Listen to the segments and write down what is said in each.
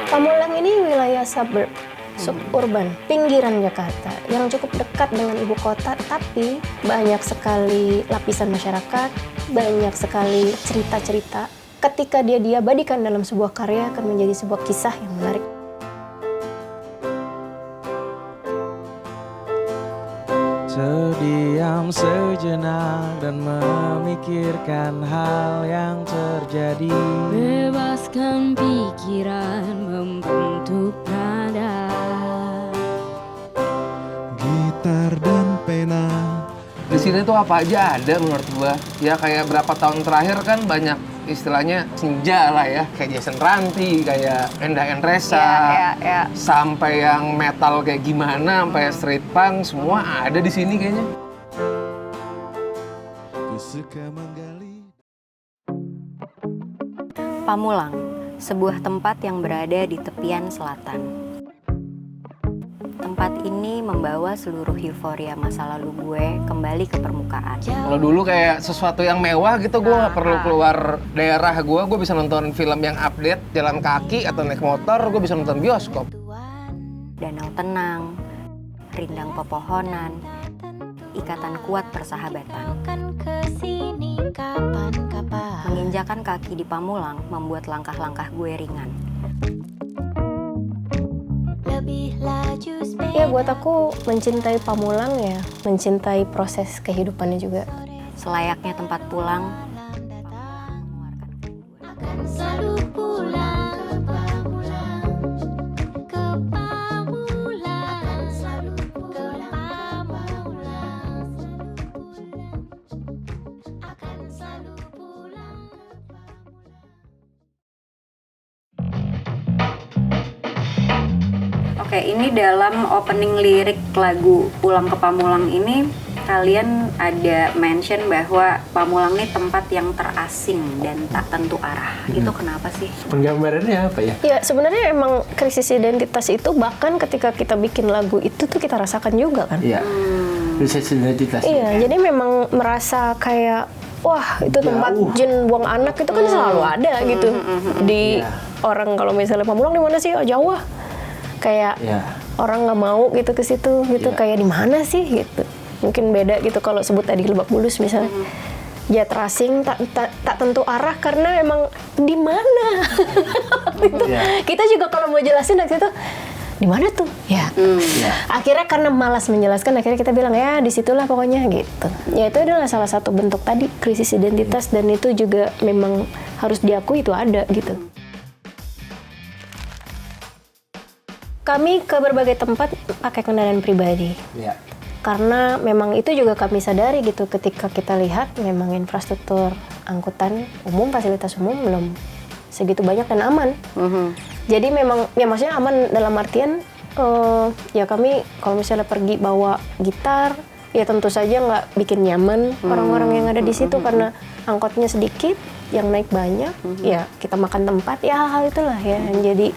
Pamulang ini wilayah suburb, suburban, pinggiran Jakarta yang cukup dekat dengan ibu kota, tapi banyak sekali lapisan masyarakat, banyak sekali cerita-cerita. Ketika dia diabadikan dalam sebuah karya akan menjadi sebuah kisah yang menarik. Terdiam sejenak dan memikirkan hal yang terjadi. Bebaskan pikiran membentuk nada. Gitar dan pena. Di sini tuh apa aja ada menurut gua. Ya kayak berapa tahun terakhir kan banyak istilahnya senja lah ya. Kayak Jason Ranti, kayak Enda Endresa. Ya. Sampai yang metal kayak gimana, sampai street punk, semua ada di sini kayaknya. Ku suka menggali. Pamulang, sebuah tempat yang berada di tepian selatan. Tempat ini membawa seluruh euforia masa lalu gue kembali ke permukaan. Kalau dulu kayak sesuatu yang mewah gitu, gue nggak perlu keluar daerah gue bisa nonton film yang update, jalan kaki atau naik motor, gue bisa nonton bioskop. Danau tenang, rindang pepohonan, ikatan kuat persahabatan. Menginjakan kaki di Pamulang membuat langkah-langkah gue ringan. Ya buat aku mencintai Pamulang ya, mencintai proses kehidupannya juga. Selayaknya tempat pulang, Oke, ini dalam opening lirik lagu Pulang ke Pamulang ini kalian ada mention bahwa Pamulang ini tempat yang terasing dan tak tentu arah. Itu kenapa sih? Penggambarannya apa ya? Ya sebenarnya emang krisis identitas itu bahkan ketika kita bikin lagu itu tuh kita rasakan juga kan. Iya. Krisis identitas. Iya, jadi memang merasa kayak wah itu tempat jin buang anak itu kan selalu ada gitu di orang. Kalau misalnya Pamulang di mana sih? Oh, jauh ah. Kayak orang nggak mau gitu ke situ gitu, kayak di mana sih gitu. Mungkin beda gitu kalau sebut tadi Lebak Bulus misalnya. Ya terasing, tak tentu arah karena emang di mana. Gitu. Kita juga kalau mau jelasin dari situ di mana tuh? Ya. Akhirnya karena malas menjelaskan, akhirnya kita bilang ya disitulah pokoknya gitu. Ya itu adalah salah satu bentuk tadi krisis identitas dan itu juga memang harus diakui itu ada gitu. Kami ke berbagai tempat pakai kendaraan pribadi. Iya. Karena memang itu juga kami sadari gitu ketika kita lihat memang infrastruktur angkutan umum, fasilitas umum belum segitu banyak dan aman. Jadi memang ya maksudnya aman dalam artian ya kami kalau misalnya pergi bawa gitar ya tentu saja nggak bikin nyaman orang-orang yang ada di situ karena angkotnya sedikit, yang naik banyak, ya kita makan tempat ya hal itulah ya yang jadi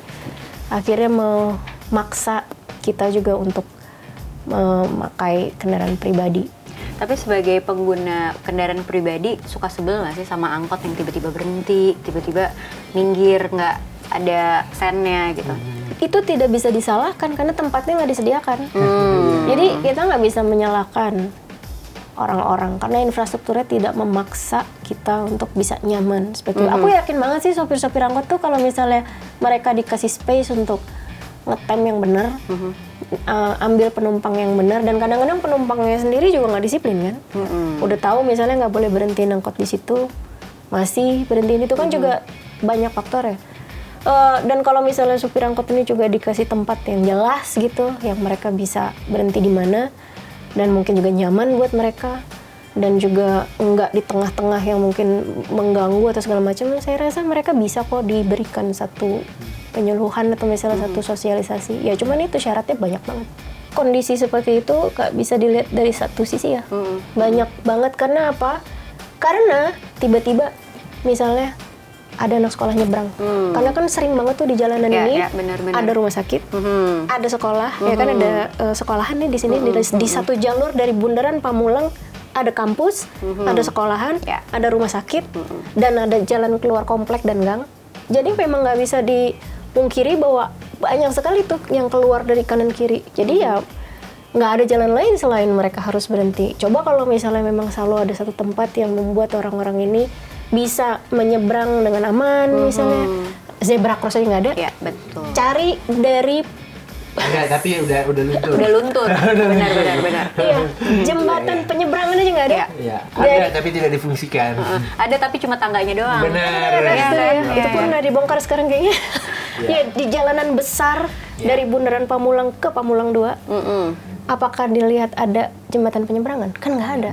akhirnya memaksa kita juga untuk memakai kendaraan pribadi. Tapi sebagai pengguna kendaraan pribadi suka sebel nggak sih sama angkot yang tiba-tiba berhenti, tiba-tiba minggir, nggak ada sennya gitu? Itu tidak bisa disalahkan karena tempatnya nggak disediakan. Jadi kita nggak bisa menyalahkan orang-orang karena infrastrukturnya tidak memaksa kita untuk bisa nyaman seperti itu. Aku yakin banget sih sopir-sopir angkot tuh kalau misalnya mereka dikasih space untuk ngetem yang benar, ambil penumpang yang benar, dan kadang-kadang penumpangnya sendiri juga nggak disiplin kan. Udah tahu misalnya nggak boleh berhentiin angkot di situ, masih berhentiin itu kan juga banyak faktor ya. Dan kalau misalnya supir angkot ini juga dikasih tempat yang jelas gitu, yang mereka bisa berhenti di mana, dan mungkin juga nyaman buat mereka, dan juga nggak di tengah-tengah yang mungkin mengganggu atau segala macam, saya rasa mereka bisa kok diberikan satu penyuluhan atau misalnya satu sosialisasi. Ya cuman itu syaratnya banyak banget. Kondisi seperti itu nggak bisa dilihat dari satu sisi ya. Banyak banget karena apa? Karena tiba-tiba misalnya ada anak sekolah nyebrang. Karena kan sering banget tuh di jalanan ini ada rumah sakit, ada sekolah, ya kan ada sekolahan nih di sini di satu jalur dari Bundaran Pamulang ada kampus, ada sekolahan, ada rumah sakit, dan ada jalan keluar komplek dan gang. Jadi memang nggak bisa pungkiri bahwa banyak sekali tuh yang keluar dari kanan kiri. Jadi ya nggak ada jalan lain selain mereka harus berhenti. Coba kalau misalnya memang selalu ada satu tempat yang membuat orang-orang ini bisa menyeberang dengan aman, misalnya zebra cross aja nggak ada. Ya, betul. Cari dari Enggak, tapi udah luntur. Udah luntur. Benar. iya, jembatan penyeberangan aja nggak ada. Iya, ada tapi tidak difungsikan. Ada tapi cuma tangganya doang. Benar. Itu ya, itu Iya. pun udah dibongkar sekarang kayaknya. Ya, di jalanan besar dari Bundaran Pamulang ke Pamulang 2. Apakah dilihat ada jembatan penyeberangan? Kan nggak ada.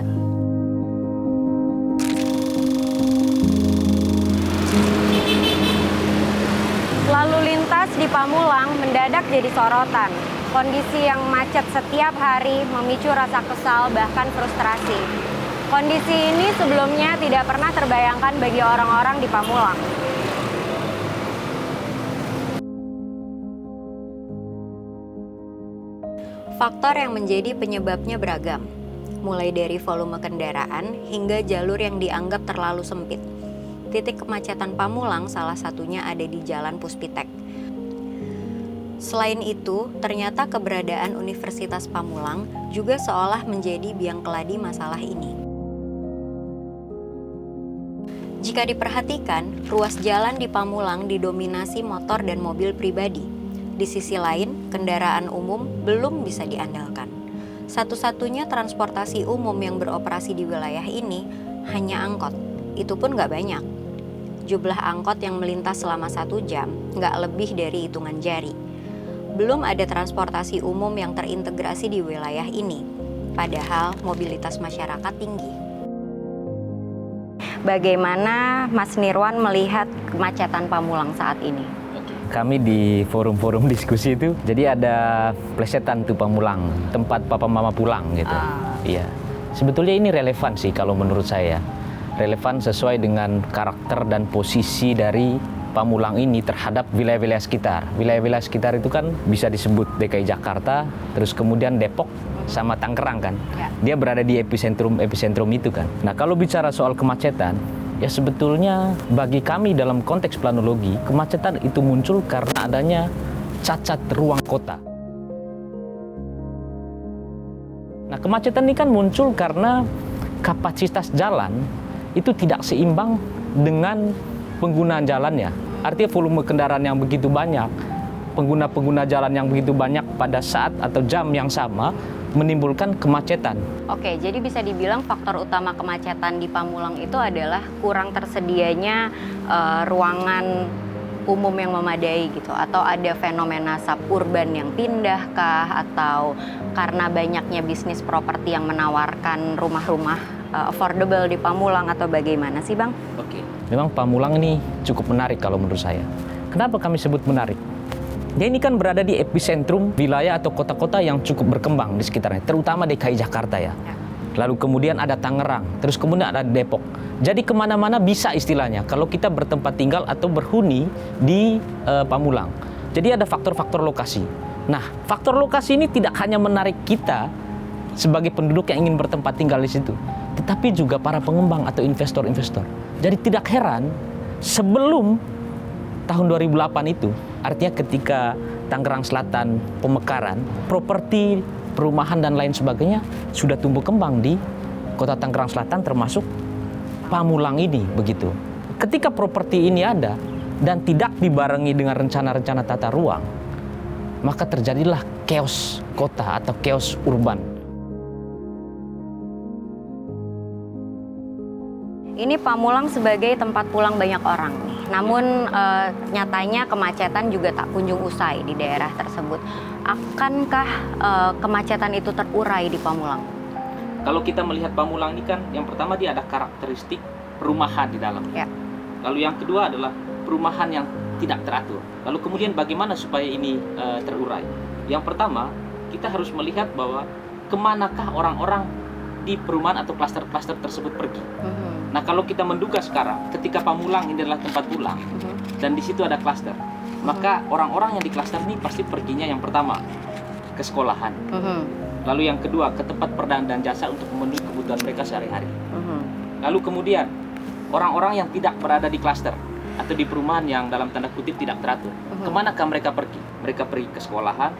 Lalu lintas di Pamulang mendadak jadi sorotan. Kondisi yang macet setiap hari memicu rasa kesal bahkan frustrasi. Kondisi ini sebelumnya tidak pernah terbayangkan bagi orang-orang di Pamulang. Faktor yang menjadi penyebabnya beragam, mulai dari volume kendaraan hingga jalur yang dianggap terlalu sempit. Titik kemacetan Pamulang salah satunya ada di Jalan Puspitek. Selain itu, ternyata keberadaan Universitas Pamulang juga seolah menjadi biang keladi masalah ini. Jika diperhatikan, ruas jalan di Pamulang didominasi motor dan mobil pribadi. Di sisi lain, kendaraan umum belum bisa diandalkan. Satu-satunya transportasi umum yang beroperasi di wilayah ini hanya angkot. Itu pun nggak banyak. Jumlah angkot yang melintas selama 1 jam nggak lebih dari hitungan jari. Belum ada transportasi umum yang terintegrasi di wilayah ini, padahal mobilitas masyarakat tinggi. Bagaimana Mas Nirwan melihat kemacetan Pamulang saat ini? Kami di forum-forum diskusi itu, jadi ada plesetan tuh Pamulang, tempat papa mama pulang gitu. Iya. Sebetulnya ini relevan sih kalau menurut saya. Relevan sesuai dengan karakter dan posisi dari Pamulang ini terhadap wilayah-wilayah sekitar. Wilayah-wilayah sekitar itu kan bisa disebut DKI Jakarta, terus kemudian Depok sama Tangerang kan. Dia berada di epicentrum itu kan. Nah, kalau bicara soal kemacetan, ya sebetulnya bagi kami dalam konteks planologi, kemacetan itu muncul karena adanya cacat ruang kota. Nah, kemacetan ini kan muncul karena kapasitas jalan itu tidak seimbang dengan penggunaan jalannya. Artinya volume kendaraan yang begitu banyak, pengguna-pengguna jalan yang begitu banyak pada saat atau jam yang sama menimbulkan kemacetan. Oke, jadi bisa dibilang faktor utama kemacetan di Pamulang itu adalah kurang tersedianya ruangan umum yang memadai gitu, atau ada fenomena suburban yang pindahkah, atau karena banyaknya bisnis properti yang menawarkan rumah-rumah affordable di Pamulang, atau bagaimana sih Bang? Oke. Memang Pamulang ini cukup menarik kalau menurut saya. Kenapa kami sebut menarik? Dia ini kan berada di epicentrum wilayah atau kota-kota yang cukup berkembang di sekitarnya, terutama DKI Jakarta ya. Lalu kemudian ada Tangerang, terus kemudian ada Depok. Jadi kemana-mana bisa istilahnya kalau kita bertempat tinggal atau berhuni di Pamulang. Jadi ada faktor-faktor lokasi. Nah, faktor lokasi ini tidak hanya menarik kita sebagai penduduk yang ingin bertempat tinggal di situ, tetapi juga para pengembang atau investor-investor. Jadi tidak heran sebelum tahun 2008 itu, artinya ketika Tangerang Selatan pemekaran, properti, perumahan dan lain sebagainya sudah tumbuh kembang di kota Tangerang Selatan termasuk Pamulang ini begitu. Ketika properti ini ada dan tidak dibarengi dengan rencana-rencana tata ruang, maka terjadilah chaos kota atau chaos urban. Ini Pamulang sebagai tempat pulang banyak orang nih. Namun nyatanya kemacetan juga tak kunjung usai di daerah tersebut. Akankah kemacetan itu terurai di Pamulang? Kalau kita melihat Pamulang ini kan, yang pertama dia ada karakteristik perumahan di dalamnya. Ya. Lalu yang kedua adalah perumahan yang tidak teratur. Lalu kemudian bagaimana supaya ini terurai? Yang pertama, kita harus melihat bahwa kemanakah orang-orang di perumahan atau klaster-klaster tersebut pergi. Nah, kalau kita menduga sekarang, ketika Pamulang ini adalah tempat pulang, dan di situ ada klaster, maka orang-orang yang di klaster ini pasti perginya yang pertama ke sekolahan, lalu yang kedua ke tempat perdagangan dan jasa untuk memenuhi kebutuhan mereka sehari-hari. Lalu kemudian orang-orang yang tidak berada di klaster, atau di perumahan yang dalam tanda kutip tidak teratur. Kemanakah mereka pergi? Mereka pergi ke sekolahan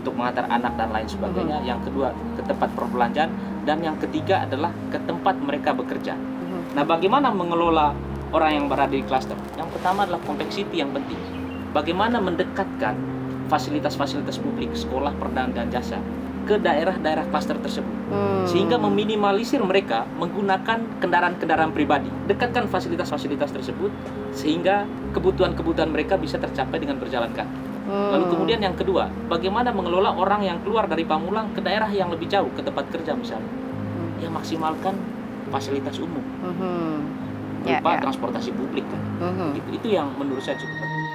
untuk mengantar anak dan lain sebagainya. Yang kedua, ke tempat perbelanjaan. Dan yang ketiga adalah ke tempat mereka bekerja. Nah, bagaimana mengelola orang yang berada di klaster? Yang pertama adalah complexity yang penting. Bagaimana mendekatkan fasilitas-fasilitas publik, sekolah, perdan, dan jasa ke daerah-daerah klaster tersebut. Sehingga meminimalisir mereka menggunakan kendaraan-kendaraan pribadi. Dekatkan fasilitas-fasilitas tersebut sehingga kebutuhan-kebutuhan mereka bisa tercapai dengan berjalan kaki. Lalu kemudian yang kedua, bagaimana mengelola orang yang keluar dari Pamulang ke daerah yang lebih jauh, ke tempat kerja misalnya. Ya maksimalkan fasilitas umum. Berupa transportasi publik kan. Itu yang menurut saya cukup penting.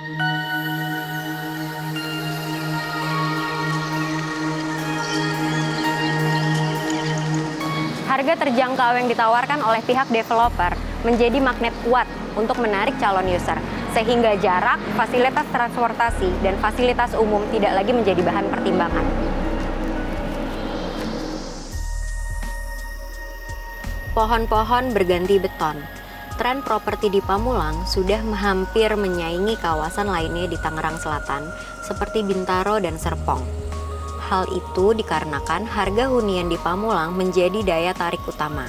Harga terjangkau yang ditawarkan oleh pihak developer menjadi magnet kuat untuk menarik calon user, sehingga jarak, fasilitas transportasi, dan fasilitas umum tidak lagi menjadi bahan pertimbangan. Pohon-pohon berganti beton. Tren properti di Pamulang sudah hampir menyaingi kawasan lainnya di Tangerang Selatan, seperti Bintaro dan Serpong. Hal itu dikarenakan harga hunian di Pamulang menjadi daya tarik utama.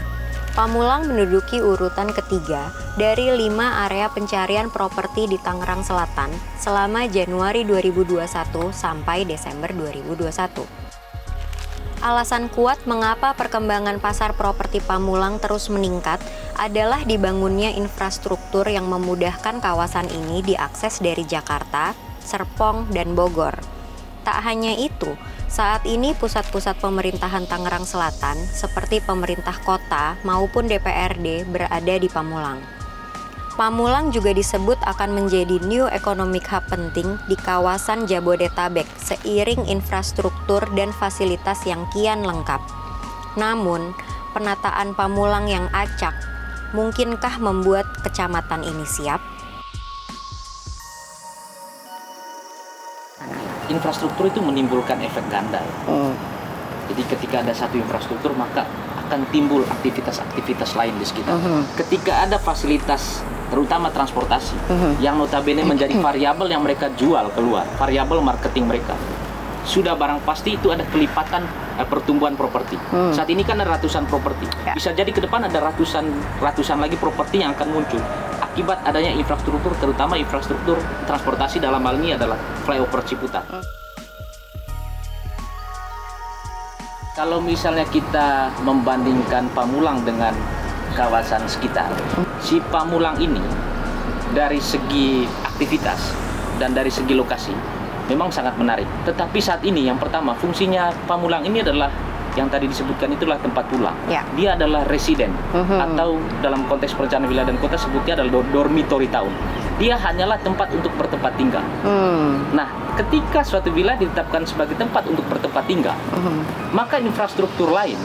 Pamulang menduduki urutan ketiga dari 5 area pencarian properti di Tangerang Selatan selama Januari 2021 sampai Desember 2021. Alasan kuat mengapa perkembangan pasar properti Pamulang terus meningkat adalah dibangunnya infrastruktur yang memudahkan kawasan ini diakses dari Jakarta, Serpong, dan Bogor. Tak hanya itu, saat ini pusat-pusat pemerintahan Tangerang Selatan seperti pemerintah kota maupun DPRD berada di Pamulang. Pamulang juga disebut akan menjadi new economic hub penting di kawasan Jabodetabek seiring infrastruktur dan fasilitas yang kian lengkap. Namun, penataan Pamulang yang acak, mungkinkah membuat kecamatan ini siap? Infrastruktur itu menimbulkan efek ganda. Jadi ketika ada satu infrastruktur maka akan timbul aktivitas-aktivitas lain di sekitar. Ketika ada fasilitas terutama transportasi yang notabene menjadi variabel yang mereka jual keluar, variabel marketing mereka, sudah barang pasti itu ada kelipatan pertumbuhan properti. Saat ini kan ada ratusan properti. Bisa jadi ke depan ada ratusan lagi properti yang akan muncul akibat adanya infrastruktur, terutama infrastruktur transportasi. Dalam hal ini adalah flyover Ciputat. Kalau misalnya kita membandingkan Pamulang dengan kawasan sekitar, si Pamulang ini dari segi aktivitas dan dari segi lokasi memang sangat menarik. Tetapi saat ini yang pertama, fungsinya Pamulang ini adalah yang tadi disebutkan itulah tempat pulang. Dia adalah residen atau dalam konteks perencanaan wilayah dan kota sebutnya adalah dormitory town. Dia hanyalah tempat untuk bertempat tinggal. Nah, ketika suatu wilayah ditetapkan sebagai tempat untuk bertempat tinggal, maka infrastruktur lain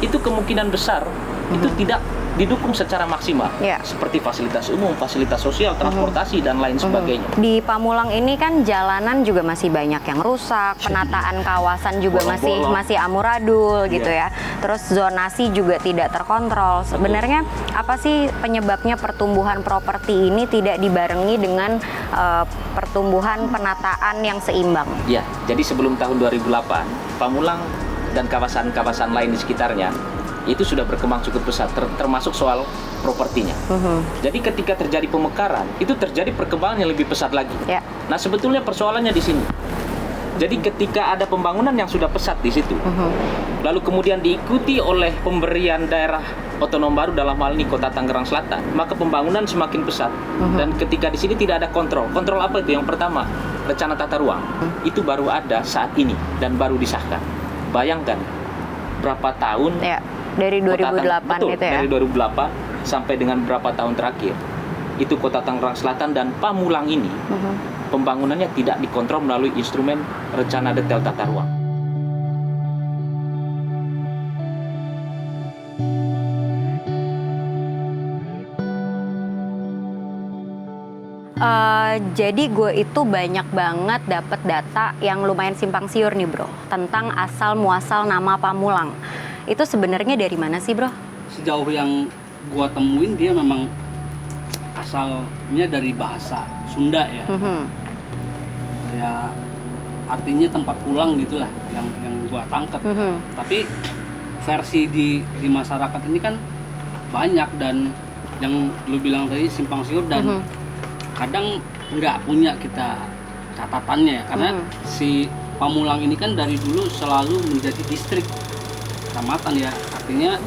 itu kemungkinan besar itu tidak didukung secara maksimal, seperti fasilitas umum, fasilitas sosial, transportasi, dan lain sebagainya. Di Pamulang ini kan jalanan juga masih banyak yang rusak, penataan kawasan juga masih amburadul gitu ya. Terus zonasi juga tidak terkontrol. Sebenarnya apa sih penyebabnya pertumbuhan properti ini tidak dibarengi dengan pertumbuhan penataan yang seimbang? Ya, jadi sebelum tahun 2008, Pamulang dan kawasan-kawasan lain di sekitarnya itu sudah berkembang cukup pesat, termasuk soal propertinya. Jadi ketika terjadi pemekaran, itu terjadi perkembangan yang lebih pesat lagi. Nah, sebetulnya persoalannya di sini. Jadi ketika ada pembangunan yang sudah pesat di situ, lalu kemudian diikuti oleh pemberian daerah otonom baru dalam hal ini Kota Tangerang Selatan, maka pembangunan semakin pesat. Dan ketika di sini tidak ada kontrol. Kontrol apa itu? Yang pertama, rencana tata ruang. Itu baru ada saat ini dan baru disahkan. Bayangkan berapa tahun dari 2008 betul, itu ya. Dari 2008 sampai dengan berapa tahun terakhir itu Kota Tangerang Selatan dan Pamulang ini pembangunannya tidak dikontrol melalui instrumen rencana detail tata ruang. Jadi gue itu banyak banget dapet data yang lumayan simpang siur nih bro, tentang asal muasal nama Pamulang. Itu sebenarnya dari mana sih bro? Sejauh yang gua temuin dia memang asalnya dari bahasa Sunda ya. Ya artinya tempat pulang gitulah yang gua tangkap. Tapi versi di masyarakat ini kan banyak, dan yang lu bilang tadi simpang siur, dan kadang nggak punya kita catatannya ya, karena si Pamulang ini kan dari dulu selalu menjadi distrik kecamatan ya, artinya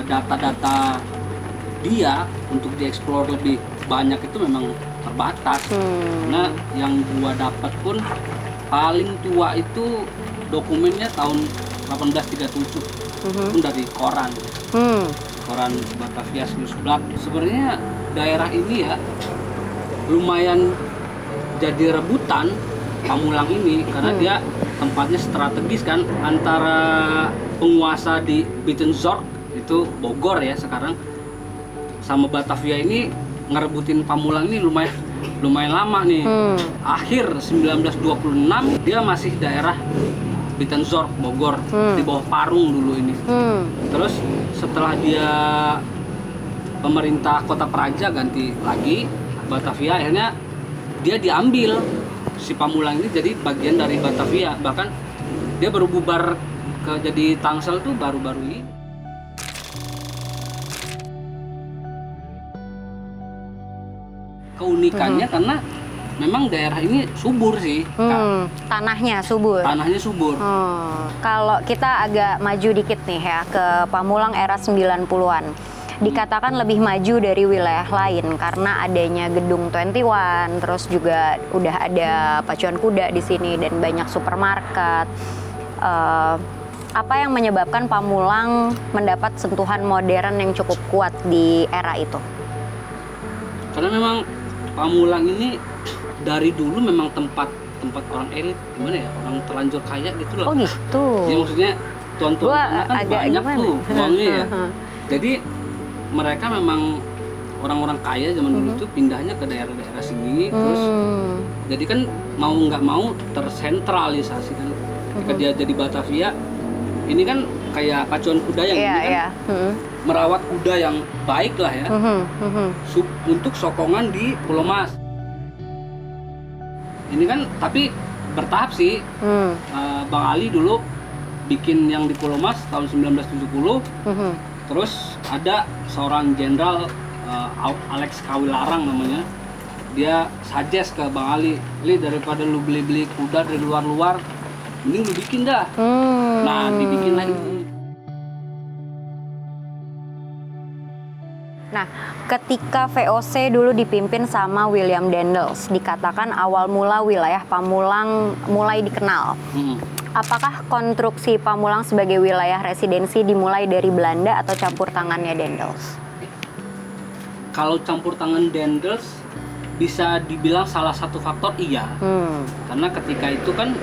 data-data dia untuk dieksplor lebih banyak itu memang terbatas. Karena yang gua dapat pun paling tua itu dokumennya tahun 1837 pun dari koran. Koran Batavia Nieuwsblad. Sebenarnya daerah ini ya lumayan jadi rebutan Pamulang ini, karena dia tempatnya strategis kan, antara penguasa di Bietenzorg itu Bogor ya sekarang, sama Batavia ini ngerebutin Pamulang ini lumayan lama nih. Akhir 1926 dia masih daerah Bietenzorg Bogor, di bawah Parung dulu ini. Terus setelah dia pemerintah Kota Praja ganti lagi Batavia, akhirnya dia diambil si Pamulang ini jadi bagian dari Batavia. Bahkan dia baru bubar jadi Tangsel tuh baru-baru ini. Keunikannya karena memang daerah ini subur sih. Tanahnya subur. Tanahnya subur. Kalau kita agak maju dikit nih ya ke Pamulang era 90-an. Dikatakan lebih maju dari wilayah lain karena adanya gedung 21, terus juga udah ada pacuan kuda di sini dan banyak supermarket. Apa yang menyebabkan Pamulang mendapat sentuhan modern yang cukup kuat di era itu? Karena memang Pamulang ini dari dulu memang tempat orang elit, gimana ya, orang terlanjur kaya gitu loh. Oh gitu. Ya maksudnya tuan-tuan kan banyak tuh uangnya ya. Jadi mereka memang orang-orang kaya zaman dulu tuh pindahnya ke daerah-daerah sini, terus jadi kan mau nggak mau tersentralisasi kan. Ketika dia jadi Batavia, ini kan kayak pacuan kuda yang ini kan merawat kuda yang baik lah ya, untuk sokongan di Pulau Mas. Ini kan tapi bertahap sih. Bang Ali dulu bikin yang di Pulau Mas tahun 1970. Terus ada seorang jenderal Alex Kawilarang namanya, dia suggest ke Bang Ali, daripada lu beli-beli kuda dari luar-luar, mending lu bikin dah. Nah, dibikin lagi. Nah, ketika VOC dulu dipimpin sama William Daendels, dikatakan awal mula wilayah Pamulang mulai dikenal. Apakah konstruksi Pamulang sebagai wilayah residensi dimulai dari Belanda atau campur tangannya Daendels? Kalau campur tangan Daendels bisa dibilang salah satu faktor iya. Karena ketika itu kan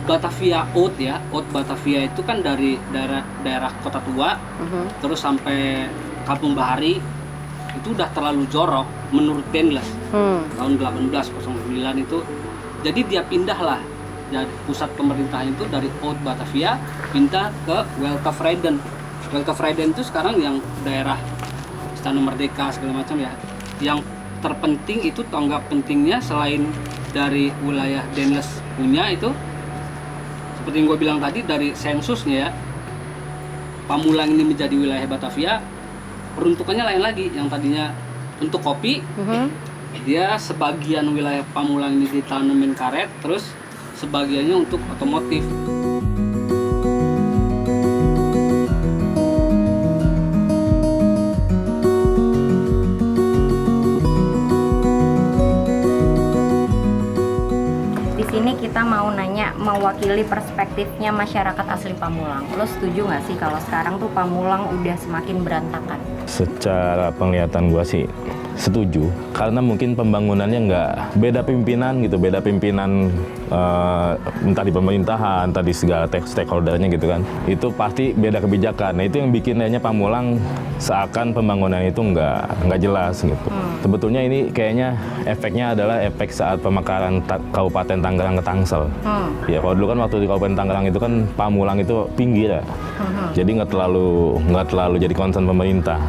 Batavia Oud ya, Oud Batavia itu kan dari daerah Kota Tua, terus sampai Kampung Bahari itu udah terlalu jorok menurut Daendels. Tahun 1809 itu, jadi dia pindah lah. Jadi pusat pemerintahan itu dari Oud Batavia pindah ke Weltevreden. Weltevreden itu sekarang yang daerah Istana Merdeka segala macam ya. Yang terpenting itu tonggak pentingnya selain dari wilayah Daendels punya itu, seperti yang gue bilang tadi dari sensusnya ya, Pamulang ini menjadi wilayah Batavia. Peruntukannya lain lagi, yang tadinya untuk kopi, dia sebagian wilayah Pamulang ini ditanemin karet, terus sebagiannya untuk otomotif. Di sini kita mau nanya, mewakili perspektifnya masyarakat asli Pamulang. Lo setuju nggak sih kalau sekarang tuh Pamulang udah semakin berantakan? Secara penglihatan gua sih setuju, karena mungkin pembangunannya nggak beda pimpinan gitu, beda pimpinan entah di pemerintahan, entah di segala stakeholdernya gitu kan, itu pasti beda kebijakan. Nah itu yang bikin kayaknya Pamulang seakan pembangunan itu nggak jelas gitu. Sebetulnya ini kayaknya efeknya adalah efek saat pemekaran Kabupaten Tangerang ke Tangsel. Ya kalau dulu kan waktu di Kabupaten Tangerang itu kan Pamulang itu pinggir ya, jadi nggak terlalu jadi concern pemerintah.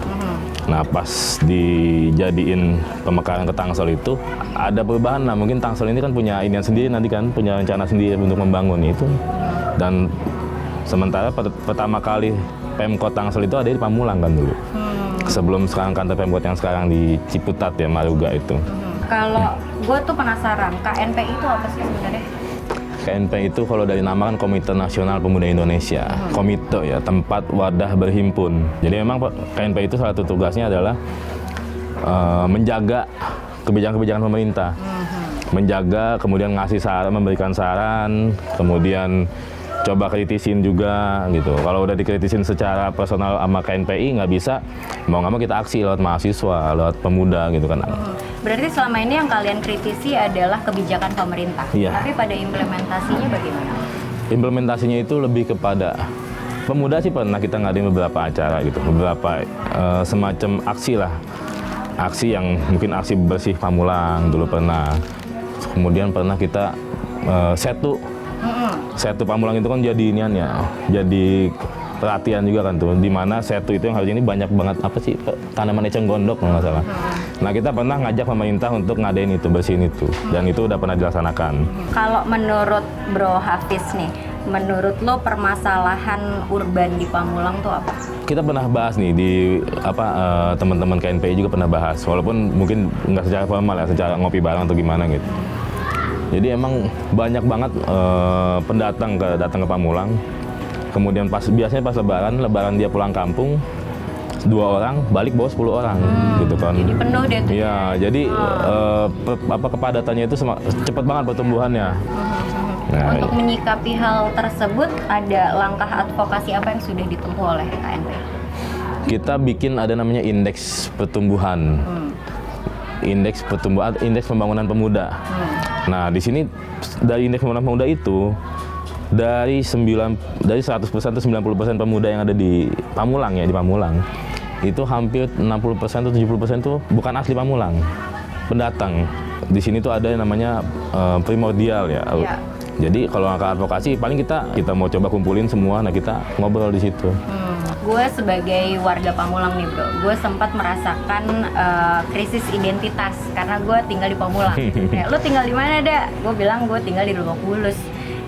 Nah pas dijadiin pemekaran ke Tangsel itu ada perubahan lah. Mungkin Tangsel ini kan punya inian sendiri nanti kan, punya rencana sendiri untuk membangun itu. Dan sementara pertama kali Pemkot Tangsel itu ada di Pamulang kan dulu. Sebelum sekarang kantor Pemkot yang sekarang di Ciputat ya, Maruga itu. Kalau gue tuh penasaran, KNPI itu apa sih sebenarnya? KNPI itu kalau dari nama kan Komite Nasional Pemuda Indonesia. Komite ya, tempat wadah berhimpun. Jadi memang KNPI itu salah satu tugasnya adalah menjaga kebijakan-kebijakan pemerintah. Menjaga, kemudian ngasih saran, memberikan saran, kemudian coba kritisin juga gitu. Kalau udah dikritisin secara personal sama KNPI nggak bisa, mau nggak mau kita aksi lewat mahasiswa, lewat pemuda gitu kan. Berarti selama ini yang kalian kritisi adalah kebijakan pemerintah. Iya. Tapi pada implementasinya bagaimana? Implementasinya itu lebih kepada pemuda sih pernah kita ngadain beberapa acara gitu, beberapa semacam aksi lah. Aksi yang mungkin aksi bersih Pamulang dulu pernah. Kemudian pernah kita setu Pamulang itu kan jadi inian ya, jadi perhatian juga kan tuh, di mana setu itu yang harusnya ini banyak banget apa sih tanaman eceng gondok kalau nggak salah. Nah kita pernah ngajak pemerintah untuk ngadain itu, bersihin itu, dan itu udah pernah dilaksanakan. Kalau menurut Bro Hafiz nih, menurut lo permasalahan urban di Pamulang tuh apa? Kita pernah bahas nih di teman-teman KNPI juga pernah bahas, walaupun mungkin nggak secara formal ya, secara ngopi bareng atau gimana gitu. Jadi emang banyak banget pendatang datang ke Pamulang. Kemudian biasanya pas lebaran dia pulang kampung 2 orang, balik bawa 10 orang gitu kan. Jadi penuh deh tuh. Iya, jadi kepadatannya itu cepat banget pertumbuhannya. Nah, untuk menyikapi hal tersebut, ada langkah advokasi apa yang sudah ditempuh oleh KNPI? Kita bikin ada namanya indeks pertumbuhan. Indeks pembangunan pemuda. Nah, di sini dari indeks pembangunan pemuda itu dari 100% atau 90% pemuda yang ada di Pamulang ya, di Pamulang. Itu hampir 60% atau 70% itu bukan asli Pamulang. Pendatang. Di sini tuh ada yang namanya primordial ya. Jadi kalau angka advokasi paling kita mau coba kumpulin semua, nah kita ngobrol di situ. Gue sebagai warga Pamulang nih bro, gue sempat merasakan krisis identitas karena gue tinggal di Pamulang. Kayak, lo tinggal di mana dak? Gue bilang gue tinggal di Lebak Bulus,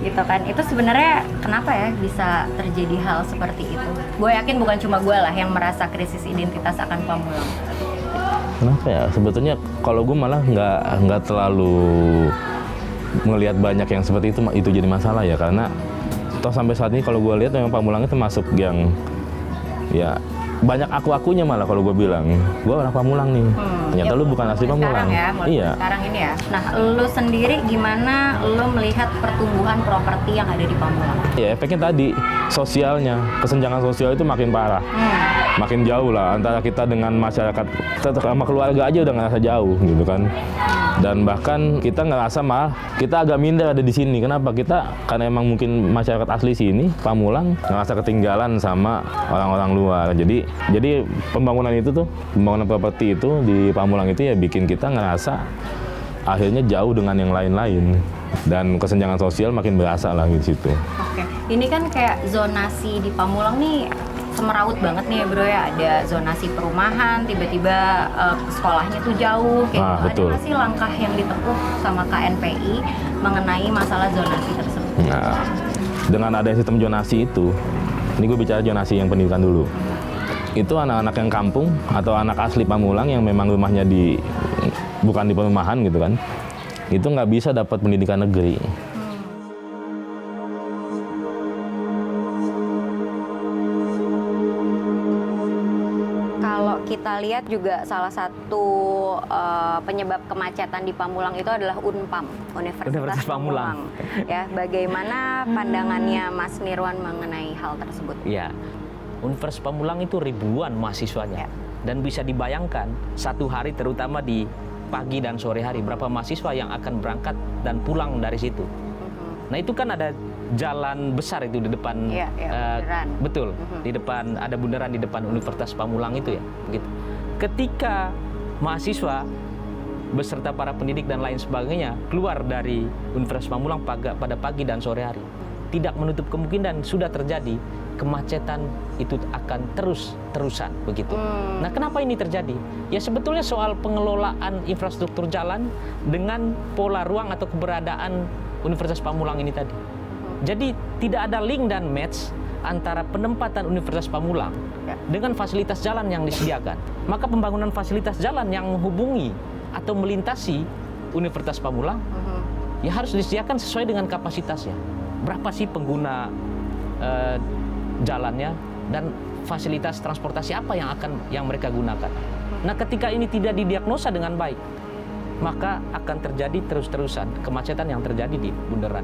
gitu kan. Itu sebenarnya kenapa ya bisa terjadi hal seperti itu? Gue yakin bukan cuma gue lah yang merasa krisis identitas akan Pamulang. Kenapa ya? Sebetulnya kalau gue malah nggak terlalu melihat banyak yang seperti itu jadi masalah ya, karena toh sampai saat ini kalau gue lihat memang Pamulang itu masuk yang ya banyak aku-akunya malah kalau gue bilang gue orang Pamulang nih, ternyata lu bukan asli Pamulang. Iya. Sekarang ini ya. Nah, lu sendiri gimana lu melihat pertumbuhan properti yang ada di Pamulang? Ya efeknya tadi sosialnya, kesenjangan sosial itu makin parah, makin jauh lah antara kita dengan masyarakat, sama keluarga aja udah ngerasa jauh gitu kan. Dan bahkan kita ngerasa malah kita agak minder ada di sini. Kenapa? Karena emang mungkin masyarakat asli sini Pamulang ngerasa ketinggalan sama orang-orang luar. Jadi pembangunan properti itu di Pamulang itu ya bikin kita ngerasa akhirnya jauh dengan yang lain-lain, dan kesenjangan sosial makin berasa lah di situ. Oke, ini kan kayak zonasi di Pamulang nih semeraut banget nih ya bro ya, ada zonasi perumahan, tiba-tiba sekolahnya tuh jauh, kayak gitu. Ada nggak sih langkah yang ditempuh sama KNPI mengenai masalah zonasi tersebut? Nah, dengan ada sistem zonasi itu, ini gue bicara zonasi yang pendidikan dulu. Itu anak-anak yang kampung atau anak asli Pamulang yang memang rumahnya bukan di perumahan gitu kan, itu nggak bisa dapat pendidikan negeri. Kita lihat juga salah satu penyebab kemacetan di Pamulang itu adalah Unpam, Universitas Pamulang. Ya, bagaimana pandangannya Mas Nirwan mengenai hal tersebut? Ya, Universitas Pamulang itu ribuan mahasiswanya, dan bisa dibayangkan satu hari terutama di pagi dan sore hari berapa mahasiswa yang akan berangkat dan pulang dari situ. Nah itu kan ada jalan besar itu di depan, betul, di depan ada bundaran di depan Universitas Pamulang itu ya, begitu. Ketika mahasiswa beserta para pendidik dan lain sebagainya keluar dari Universitas Pamulang pada pagi dan sore hari, tidak menutup kemungkinan sudah terjadi kemacetan itu akan terus-terusan begitu. Nah, kenapa ini terjadi? Ya sebetulnya soal pengelolaan infrastruktur jalan dengan pola ruang atau keberadaan Universitas Pamulang ini tadi. Jadi tidak ada link dan match antara penempatan Universitas Pamulang dengan fasilitas jalan yang disediakan. Maka pembangunan fasilitas jalan yang menghubungi atau melintasi Universitas Pamulang ya harus disediakan sesuai dengan kapasitasnya. Berapa sih pengguna jalannya dan fasilitas transportasi apa yang mereka gunakan. Nah, ketika ini tidak didiagnosa dengan baik, maka akan terjadi terus-terusan kemacetan yang terjadi di bundaran.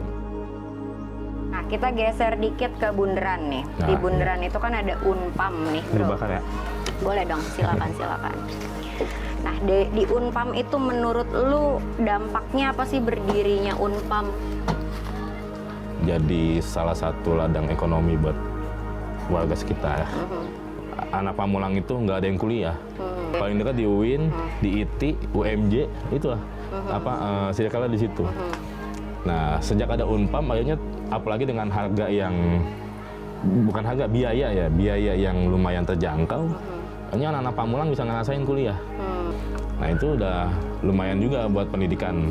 Nah, kita geser dikit ke bundaran nih. Di bundaran itu kan ada Unpam nih, bro. Dibakar ya? Boleh dong, silakan. Nah, di Unpam itu menurut lu dampaknya apa sih berdirinya Unpam? Jadi salah satu ladang ekonomi buat warga sekitar. Anak Pamulang itu nggak ada yang kuliah. Paling dekat di UIN, di ITI, UMJ, itulah circle di situ. Nah, sejak ada Unpam, akhirnya apalagi dengan harga yang bukan harga, biaya yang lumayan terjangkau, akhirnya anak-anak Pamulang bisa ngerasain kuliah. Nah, itu udah lumayan juga buat pendidikan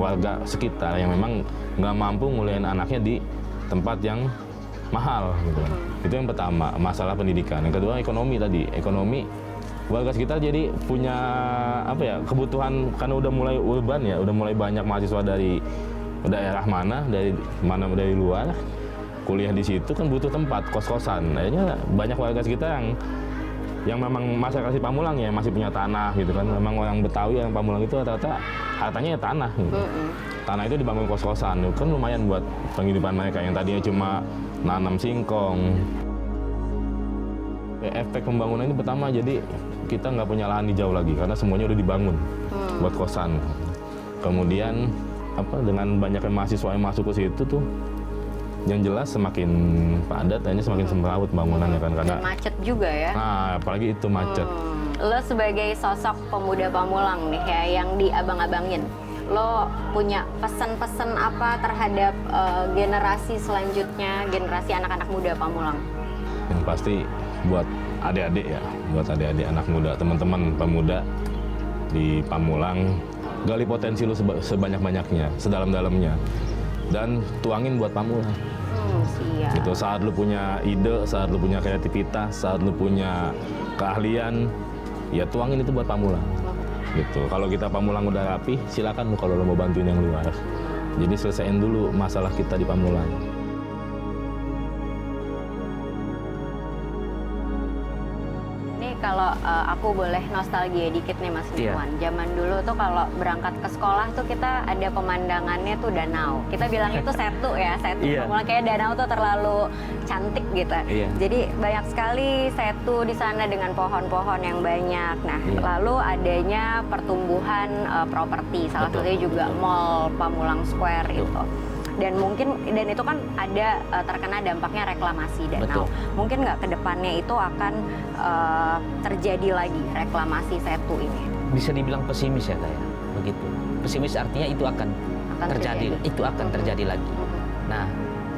warga sekitar yang memang nggak mampu nguliahin anaknya di tempat yang mahal gitu kan. Itu yang pertama, masalah pendidikan. Yang kedua, ekonomi tadi. Ekonomi warga sekitar jadi punya kebutuhan karena udah mulai urban ya, udah mulai banyak mahasiswa dari daerah dari luar kuliah di situ kan butuh tempat kos-kosan. Akhirnya banyak warga sekitar yang memang masyarakat di Pamulang ya masih punya tanah gitu kan. Memang orang Betawi yang Pamulang itu rata-rata hartanya ya tanah gitu. Tanah itu dibangun kos-kosan, kan lumayan buat penghidupan mereka yang tadinya cuma nanam singkong. Efek pembangunan ini pertama, jadi kita nggak punya lahan hijau lagi karena semuanya udah dibangun buat kosan. Kemudian dengan banyaknya mahasiswa yang masuk ke situ tuh, yang jelas semakin padat, hanya semakin semrawut bangunannya kan karena macet juga ya. Nah, apalagi itu macet. Lo sebagai sosok pemuda Pamulang nih ya yang diabang-abangin, lo punya pesan-pesan apa terhadap generasi selanjutnya, generasi anak-anak muda Pamulang? Yang pasti buat adik-adik ya, buat adik-adik anak muda, teman-teman pemuda di Pamulang, gali potensi lu sebanyak-banyaknya, sedalam-dalamnya, dan tuangin buat Pamulang. Siap. Gitu, saat lu punya ide, saat lu punya kreativitas, saat lu punya keahlian, ya tuangin itu buat Pamulang. Gitu. Kalau kita Pamulang udah rapi, silakan lu kalau lu mau bantuin yang luar. Jadi selesaiin dulu masalah kita di Pamulang. Kalau aku boleh nostalgia dikit nih Mas Ridwan. Zaman dulu tuh kalau berangkat ke sekolah tuh kita ada pemandangannya tuh danau. Kita bilangnya tuh setu ya, setu. Pamulang kayak danau tuh terlalu cantik gitu. Jadi banyak sekali setu di sana dengan pohon-pohon yang banyak. Nah, lalu adanya pertumbuhan properti. Salah satunya juga Mall Pamulang Square itu. Dan itu kan ada terkena dampaknya reklamasi danau. Mungkin nggak ke depannya itu akan terjadi lagi reklamasi setu ini? Bisa dibilang pesimis ya kayak begitu. Pesimis artinya itu akan terjadi. Itu akan terjadi lagi. Nah,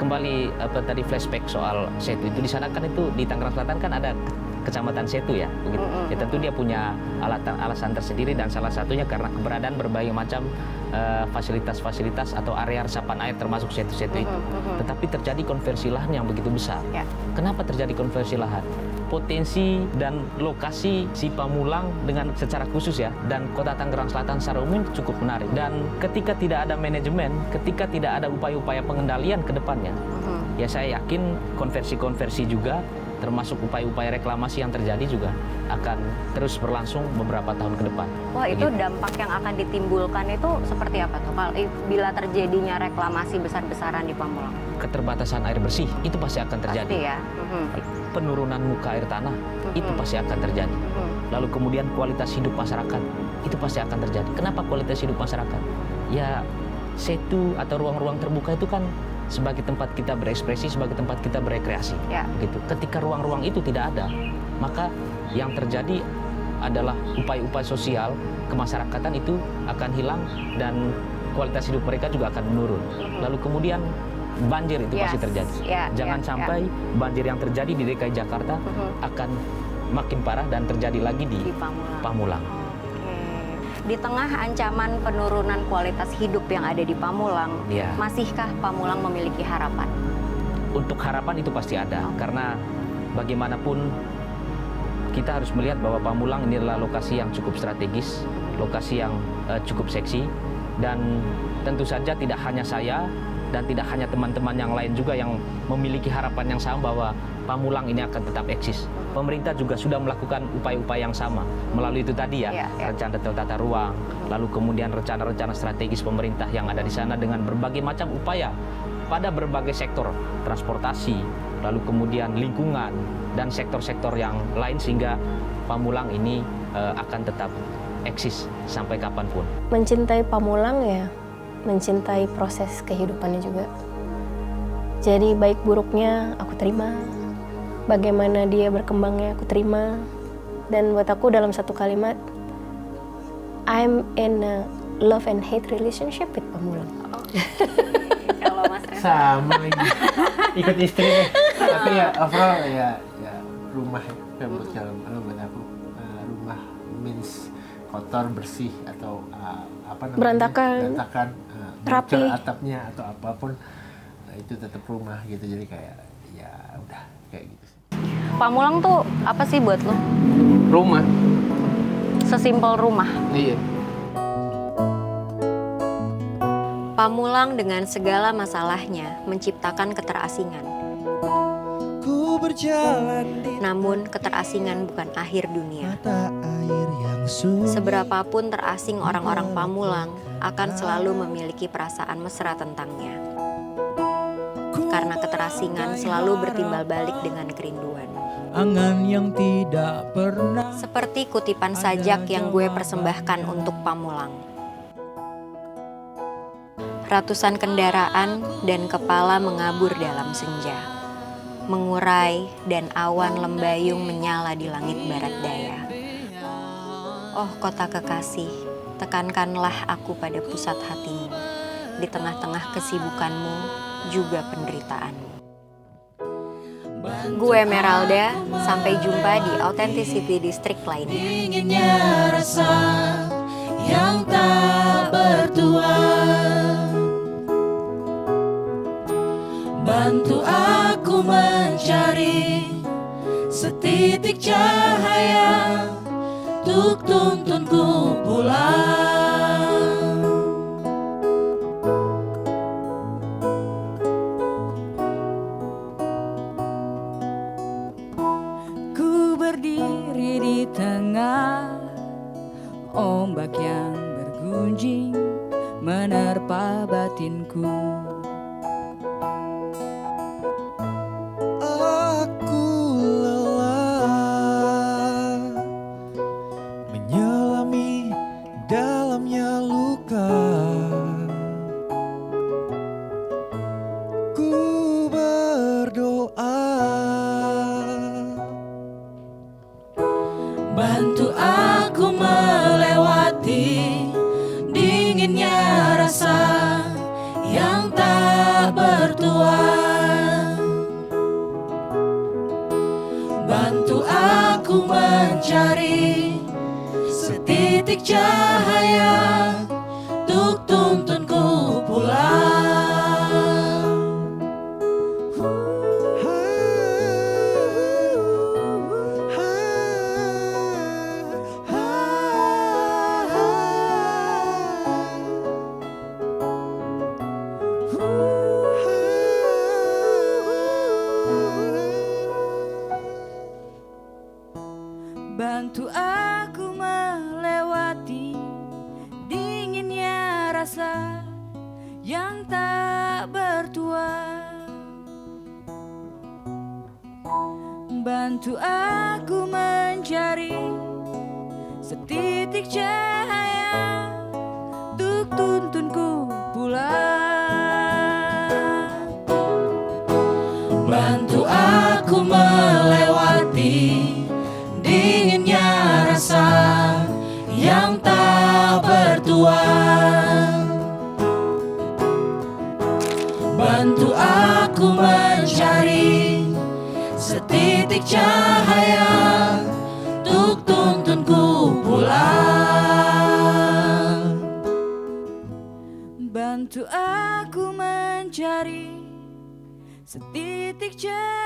kembali tadi flashback soal setu itu, di sana kan itu di Tangerang Selatan kan ada Kecamatan Setu ya, begitu. Ya tentu dia punya alasan tersendiri dan salah satunya karena keberadaan berbagai macam fasilitas-fasilitas atau area resapan air termasuk setu-setu itu. Tetapi terjadi konversi lahan yang begitu besar. Kenapa terjadi konversi lahan? Potensi dan lokasi si Pamulang dengan secara khusus ya, dan kota Tangerang Selatan secara umum cukup menarik. Dan ketika tidak ada manajemen, ketika tidak ada upaya-upaya pengendalian ke depannya, ya saya yakin konversi-konversi juga termasuk upaya-upaya reklamasi yang terjadi juga akan terus berlangsung beberapa tahun ke depan. Wah, itu dampak yang akan ditimbulkan itu seperti apa tuh kalau bila terjadinya reklamasi besar-besaran di Pamulang? Keterbatasan air bersih itu pasti akan terjadi. Pasti ya. Penurunan muka air tanah itu pasti akan terjadi. Lalu kemudian kualitas hidup masyarakat itu pasti akan terjadi. Kenapa kualitas hidup masyarakat? Ya, setu atau ruang-ruang terbuka itu kan sebagai tempat kita berekspresi, sebagai tempat kita berekreasi, gitu. Ketika ruang-ruang itu tidak ada, maka yang terjadi adalah upaya-upaya sosial kemasyarakatan itu akan hilang dan kualitas hidup mereka juga akan menurun. Lalu kemudian banjir itu pasti terjadi. Jangan sampai banjir yang terjadi di DKI Jakarta akan makin parah dan terjadi lagi di Pamulang. Di tengah ancaman penurunan kualitas hidup yang ada di Pamulang, masihkah Pamulang memiliki harapan? Untuk harapan itu pasti ada, karena bagaimanapun kita harus melihat bahwa Pamulang ini adalah lokasi yang cukup strategis, lokasi yang cukup seksi, dan tentu saja tidak hanya saya dan tidak hanya teman-teman yang lain juga yang memiliki harapan yang sama bahwa Pamulang ini akan tetap eksis. Pemerintah juga sudah melakukan upaya-upaya yang sama melalui itu tadi rencana detail tata ruang, lalu kemudian rencana-rencana strategis pemerintah yang ada di sana dengan berbagai macam upaya pada berbagai sektor, transportasi, lalu kemudian lingkungan dan sektor-sektor yang lain, sehingga Pamulang ini akan tetap eksis sampai kapanpun. Mencintai Pamulang ya mencintai proses kehidupannya juga. Jadi baik buruknya aku terima, bagaimana dia berkembangnya aku terima, dan buat aku dalam satu kalimat, I'm in a love and hate relationship with Pamulang. Kalau Mas Revo? Sama lagi, ikut istri deh. Tapi ya overall ya rumah ya buat buat aku rumah means kotor, bersih, atau apa namanya, berantakan, rapi, atapnya atau apapun, itu tetap rumah gitu. Jadi kayak ya udah kayak gitu sih. Pamulang tuh apa sih buat lo? Rumah. Sesimpel rumah. Iya. Pamulang dengan segala masalahnya menciptakan keterasingan. Namun keterasingan bukan akhir dunia. Seberapapun terasing orang-orang Pamulang akan selalu memiliki perasaan mesra tentangnya. Karena keterasingan selalu bertimbal balik dengan kerinduan. Angan yang tidak pernah. Seperti kutipan sajak yang gue persembahkan untuk Pamulang. Ratusan kendaraan dan kepala mengabur dalam senja. Mengurai dan awan lembayung menyala di langit barat daya. Oh kota kekasih, tekankanlah aku pada pusat hatimu. Di tengah-tengah kesibukanmu, juga penderitaanmu. Gue Meralda, sampai jumpa di Authenticity District lainnya. Dinginnya rasa yang tak bertuan, bantu aku mencari setitik cahaya untuk tuntunku pulang. Ku berdiri di tengah ombak yang bergunjing menerpa batinku. Aku lelah menyelami dalamnya luka. Ku berdoa, bantu aku melewati dinginnya rasa yang tak bertuan. Bantu aku mencari setitik cahaya untuk tuntunku pulang. Bantu aku melewati dinginnya rasa yang tak bertuan. Bantu aku mencari setitik cahaya untuk tuntunku pulang. Bantu aku melewati dinginnya rasa yang tak bertuan. Bantu setitik cahaya untuk tuntunku pulang. Bantu aku mencari setitik cahaya